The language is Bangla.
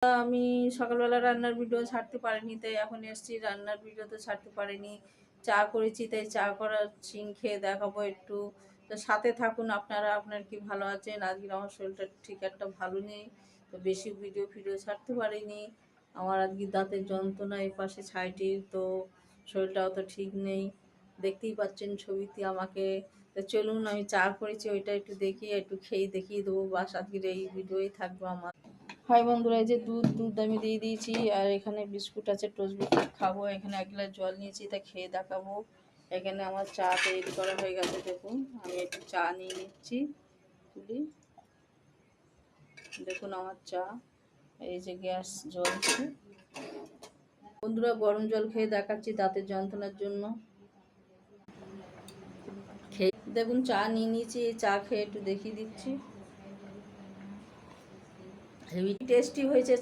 আমি সকালবেলা রান্নার ভিডিও ছাড়তে পারিনি, তাই এখন এসছি রান্নার ভিডিও তো ছাড়তে পারিনি। চা করেছি, তাই চা করার চিং খেয়ে দেখাবো একটু। তো সাথে থাকুন আপনারা। আপনার কি ভালো আছেন? আজকে আমার শরীরটা ঠিক একটা ভালো নেই, তো বেশি ভিডিও ছাড়তে পারিনি। আমার আজকে দাঁতের যন্ত্রণা এই পাশে সাইডে, তো শরীরটা অত ঠিক নেই, দেখতেই পাচ্ছেন ছবিতে আমাকে। তো চলুন, আমি চা করেছি ওইটা একটু দেখি, একটু খেয়ে দেখিয়ে দেবো। বাস আজকের এই ভিডিওই থাকবো আমার। হাই বন্ধুরা, এই যে দুধ আমি দিয়ে দিয়েছি, আর এখানে বিস্কুট আছে, টোস্ট বিস্কুট খাবো। এখানে 1 গ্লাস জল নিয়েছি, তা খেয়ে দেখাবো। এখানে আমার চা তৈরি করা হয়ে গেছে, দেখুন। আমি একটু চা নিয়ে নিচ্ছি, তুলি। দেখুন আমার চা, এই যে গ্যাস জ্বলছে। বন্ধুরা, গরম জল খেয়ে দেখাচ্ছি দাঁতের যন্ত্রণার জন্য। খেয়ে দেখুন, চা নিয়ে নিয়েছি, এই চা খেয়ে একটু দেখিয়ে দিচ্ছি। হেভি টেস্টি হয়েছে।